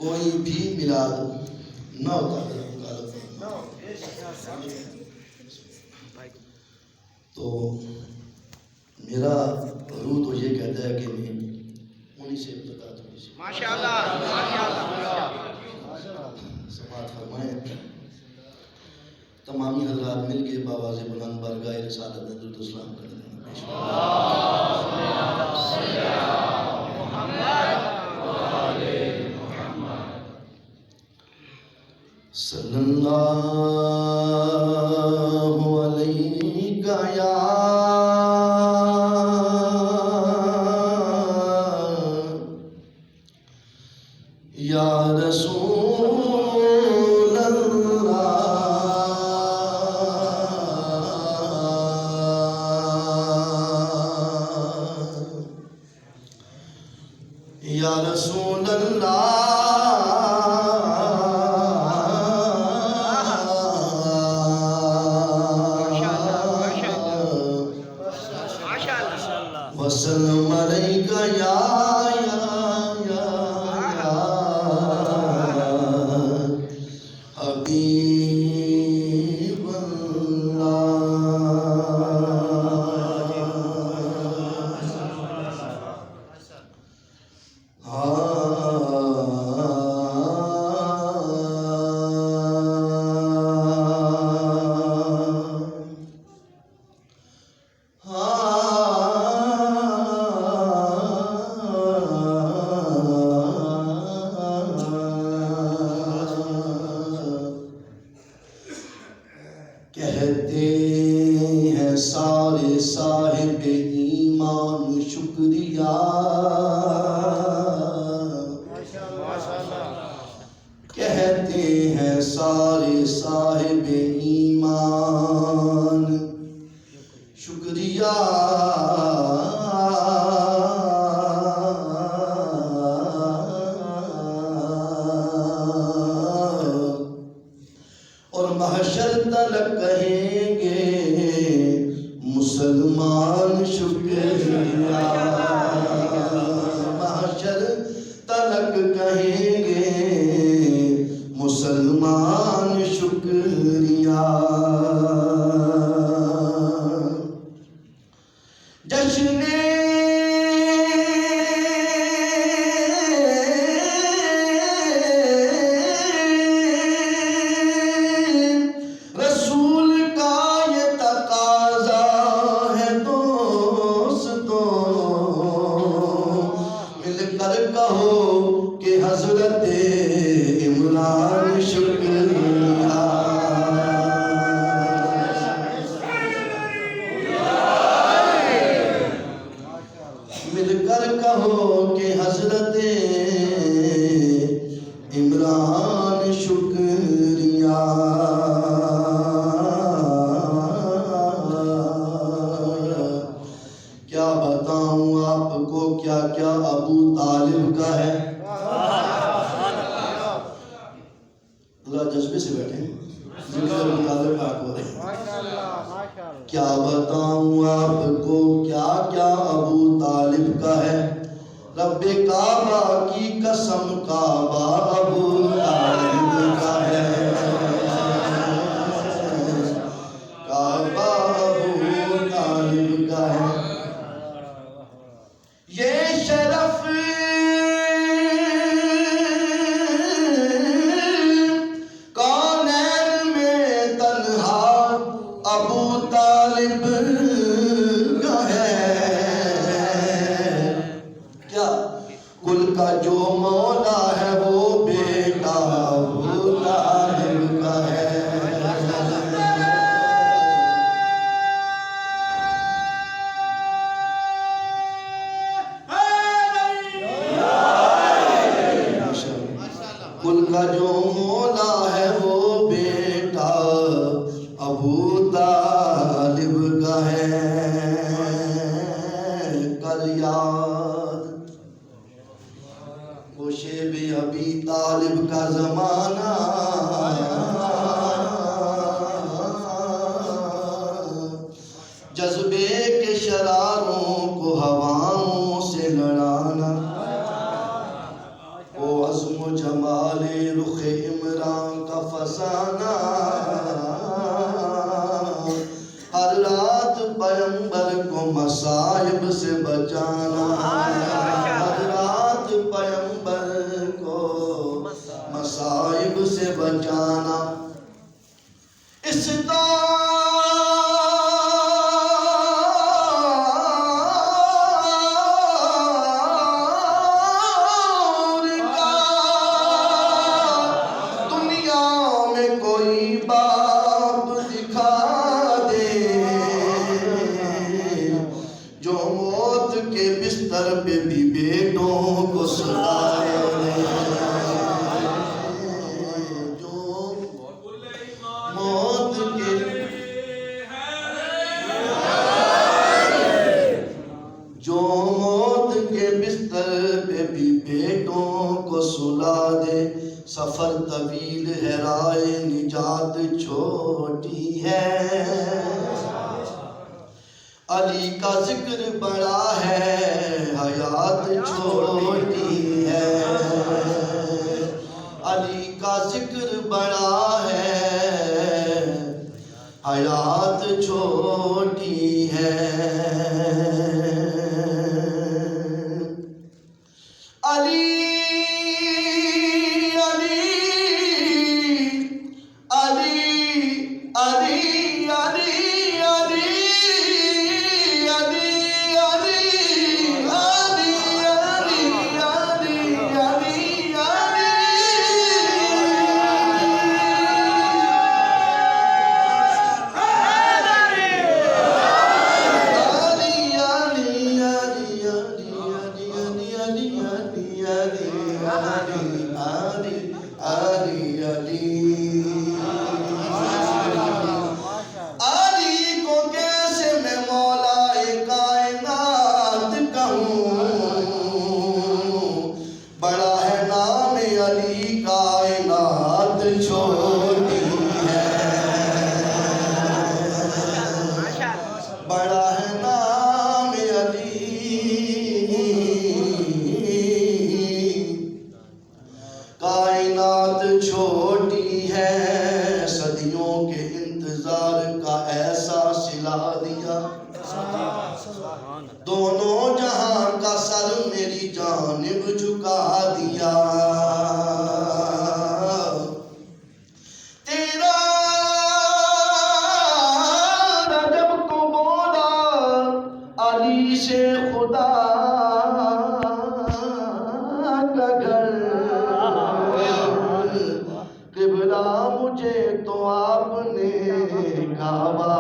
کوئی بھی میلاد نہ ہوتا ہے تو میرا روح تو یہ کہتا ہے کہ میں انہی سے ابتدا تھوڑی سی ماشاءاللہ سماعت فرمائیں. تمامی حضرات مل کے بآواز بلند بارگاہ رسالت میں درود و سلام کر دیں. صلی اللہ علیہ یا رسول اللہ یا رسول اللہ وسلم علیکہ یا حبیب کہتے ہیں سارے صاحب ایمان شکریہ کہتے ہیں سارے صاحب ایمان شکریہ اور محشر تلک کہیں گے مسلمان شکریہ محشر تلک کہیں گے مسلمان شکریہ جشن کہو کہ حضرت عمران شکریہ مل کر کہو کہ حضرت عمران شکریہ کیا بتاؤں آپ کو کیا کیا ابو طالب کا ہے اللہ جذبے سے بیٹھے کیا بتاؤں آپ کو کیا کیا ابو طالب کا ہے رب کعبہ کی قسم کعبہ ابو طالب کا ہے کعبہ ابو طالب کا ہے یہ شرف کونین میں تنہا ابو طالب کا ہے کیا کل کا جو مولا ہے وہ بیٹا ابو طالب کا ہے کل کا جو مولا ہے وہ بیٹا ابو طالب کا ہے کر یاد وہ شیب ابی طالب کا زمانہ جذبے کے شراروں کو ہواؤں سے لڑانا وہ عزم و جمال سر کو مصائب سے بچانا، اس دور کا دنیا میں کوئی باپ دکھا دے جو موت کے بستر پہ بھی بیٹوں کو سلائے، جو موت کے بستر پہ بھی بیٹوں کو سلا دے۔ سفر طویل ہے راہ نجات چھوٹی ہے، علی کا ذکر بڑا ہے حیات چھوٹی ہے، علی کا ذکر بڑا ہے حیات چھوٹی ہے۔ علی کائنات چھوٹی ہے، صدیوں کے انتظار کا ایسا صلہ دیا، دونوں جہاں کا سر میری جانب جھکا دیا۔ تیرا رجب کو بولا علی سے خدا کا گھر، قبلہ مجھے تو آپ نے کعبہ